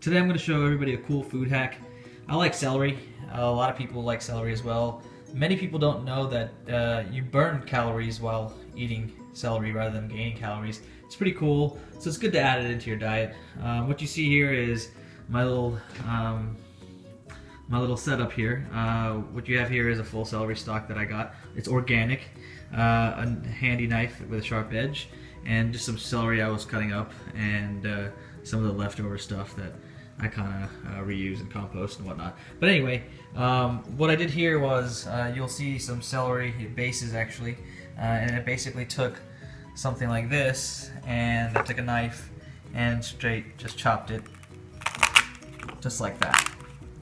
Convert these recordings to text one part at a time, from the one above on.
Today I'm going to show everybody a cool food hack. I like celery. A lot of people like celery as well. Many people don't know that you burn calories while eating celery rather than gaining calories. It's pretty cool, so it's good to add it into your diet. What you see here is my little setup here. What you have here is a full celery stalk that I got. It's organic, a handy knife with a sharp edge, and just some celery I was cutting up, and some of the leftover stuff that I kind of reuse and compost and whatnot. But anyway, what I did here was, you'll see some celery bases actually, and it basically took something like this, and I took a knife and straight just chopped it just like that.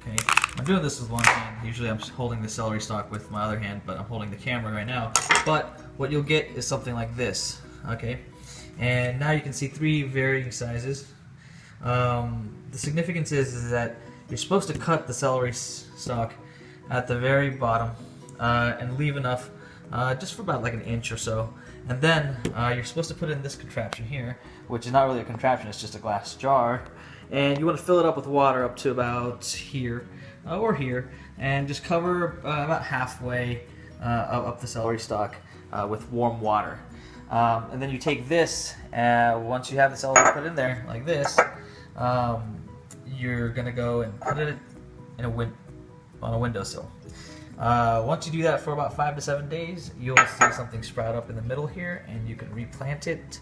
Okay, I'm doing this with one hand. Usually I'm holding the celery stalk with my other hand, but I'm holding the camera right now. But what you'll get is something like this. Okay, and now you can see three varying sizes. The significance is that you're supposed to cut the celery stalk at the very bottom and leave enough just for about like an inch or so, and then you're supposed to put it in this contraption here, which is not really a contraption, it's just a glass jar, and you want to fill it up with water up to about here or here, and just cover about halfway up the celery stalk with warm water. And then you take this, once you have the celery put in there like this, you're gonna go and put it in on a windowsill. Once you do that for about 5 to 7 days, you'll see something sprout up in the middle here, and you can replant it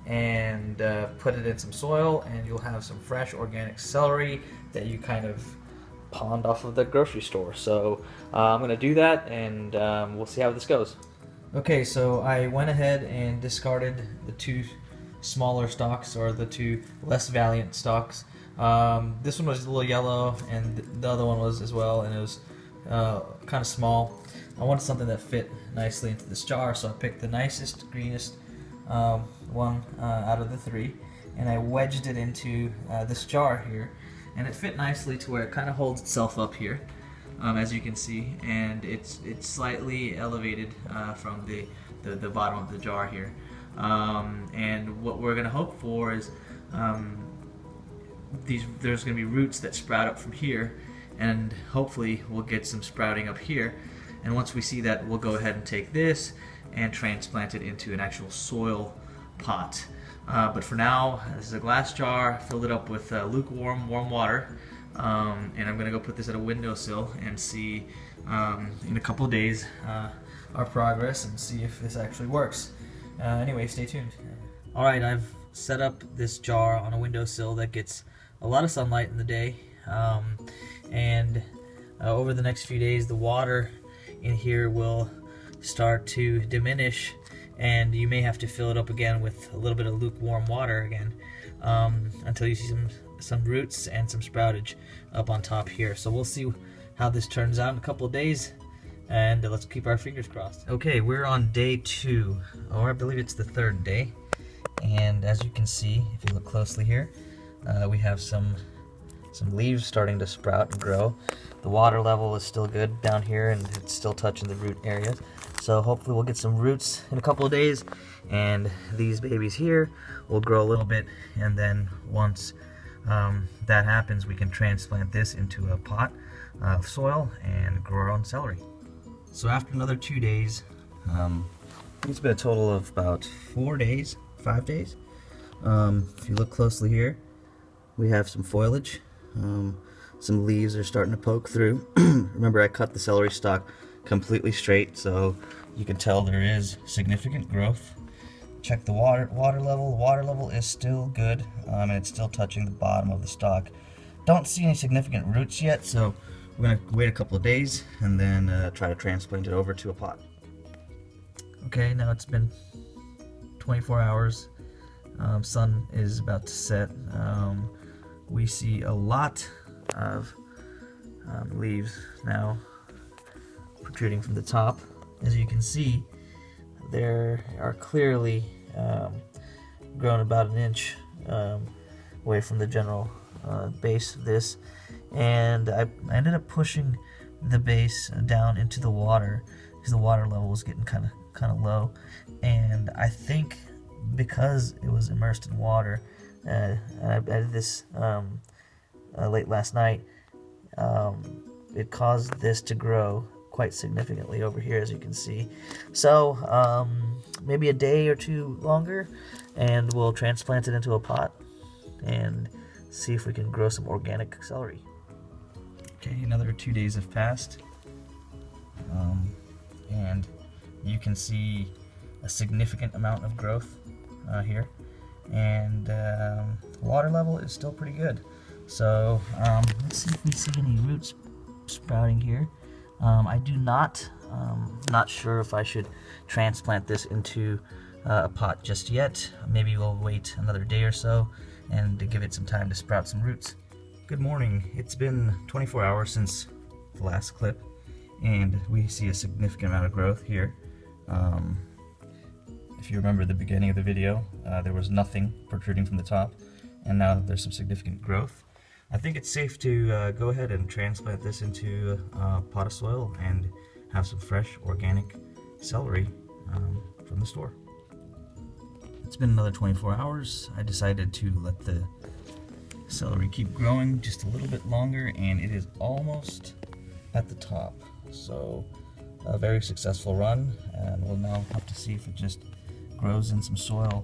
and put it in some soil, and you'll have some fresh organic celery that you kind of pawned off of the grocery store. So I'm gonna do that, and we'll see how this goes. Okay, so I went ahead and discarded the two smaller stalks, or the two less valiant stalks. This one was a little yellow, and the other one was as well, and it was kind of small. I wanted something that fit nicely into this jar, so I picked the nicest, greenest one out of the three, and I wedged it into this jar here, and it fit nicely to where it kind of holds itself up here, as you can see, and it's slightly elevated from the bottom of the jar here. And what we're going to hope for is there's going to be roots that sprout up from here, and hopefully we'll get some sprouting up here, and once we see that, we'll go ahead and take this and transplant it into an actual soil pot. But for now, this is a glass jar, filled it up with lukewarm warm water, and I'm going to go put this at a windowsill and see in a couple of days our progress, and see if this actually works. Anyway, stay tuned. Alright, I've set up this jar on a windowsill that gets a lot of sunlight in the day, and over the next few days the water in here will start to diminish, and you may have to fill it up again with a little bit of lukewarm water again, until you see some roots and some sproutage up on top here. So we'll see how this turns out in a couple of days, and let's keep our fingers crossed. Okay, we're on day 2, or I believe it's the 3rd day, and as you can see, if you look closely here, we have some leaves starting to sprout and grow. The water level is still good down here, and it's still touching the root areas, so hopefully we'll get some roots in a couple of days, and these babies here will grow a little bit, and then once that happens, we can transplant this into a pot of soil and grow our own celery. So after another 2 days, it's been a total of about 5 days. If you look closely here, we have some foliage. Some leaves are starting to poke through. Remember, I cut the celery stalk completely straight, so you can tell there is significant growth. Check the water level. The water level is still good, and it's still touching the bottom of the stalk. Don't see any significant roots yet, so we're going to wait a couple of days and then try to transplant it over to a pot. Okay, now it's been 24 hours. Sun is about to set. We see a lot of leaves now protruding from the top. As you can see, there are clearly grown about an inch away from the general base of this, and I ended up pushing the base down into the water because the water level was getting kind of low, and I think because it was immersed in water, I did this late last night, it caused this to grow quite significantly over here, as you can see. So maybe a day or two longer, and we'll transplant it into a pot and see if we can grow some organic celery. Okay, another 2 days have passed, and you can see a significant amount of growth here, and the water level is still pretty good. So let's see if we see any roots sprouting here. I do not, not sure if I should transplant this into a pot just yet. Maybe we'll wait another day or so and to give it some time to sprout some roots. Good morning. It's been 24 hours since the last clip, and we see a significant amount of growth here. If you remember the beginning of the video, there was nothing protruding from the top, and now there's some significant growth. I think it's safe to go ahead and transplant this into a pot of soil and have some fresh organic celery from the store. It's been another 24 hours. I decided to let the celery keep growing just a little bit longer, and it is almost at the top. So a very successful run, and we'll now have to see if it just grows in some soil.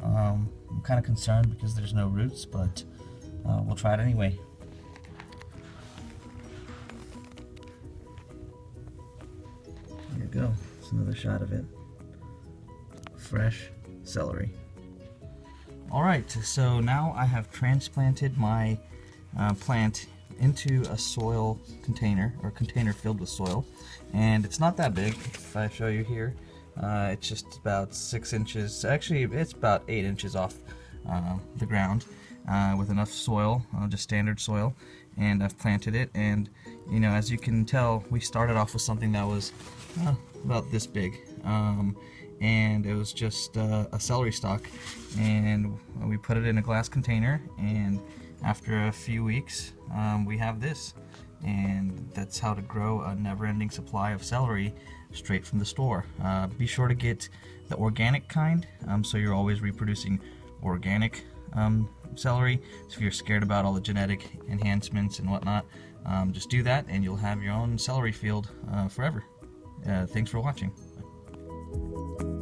I'm kind of concerned because there's no roots, but we'll try it anyway. There you go. It's another shot of it. Fresh celery. Alright, so now I have transplanted my plant into a soil container, or container filled with soil, and it's not that big. If I show you here, it's just about 6 inches, actually it's about 8 inches off the ground, with enough soil, just standard soil, and I've planted it. And you know, as you can tell, we started off with something that was about this big, and it was just a celery stalk, and we put it in a glass container, and after a few weeks we have this, and that's how to grow a never-ending supply of celery straight from the store. Be sure to get the organic kind, so you're always reproducing organic celery. So if you're scared about all the genetic enhancements and whatnot, just do that and you'll have your own celery field forever. Thanks for watching. Bye.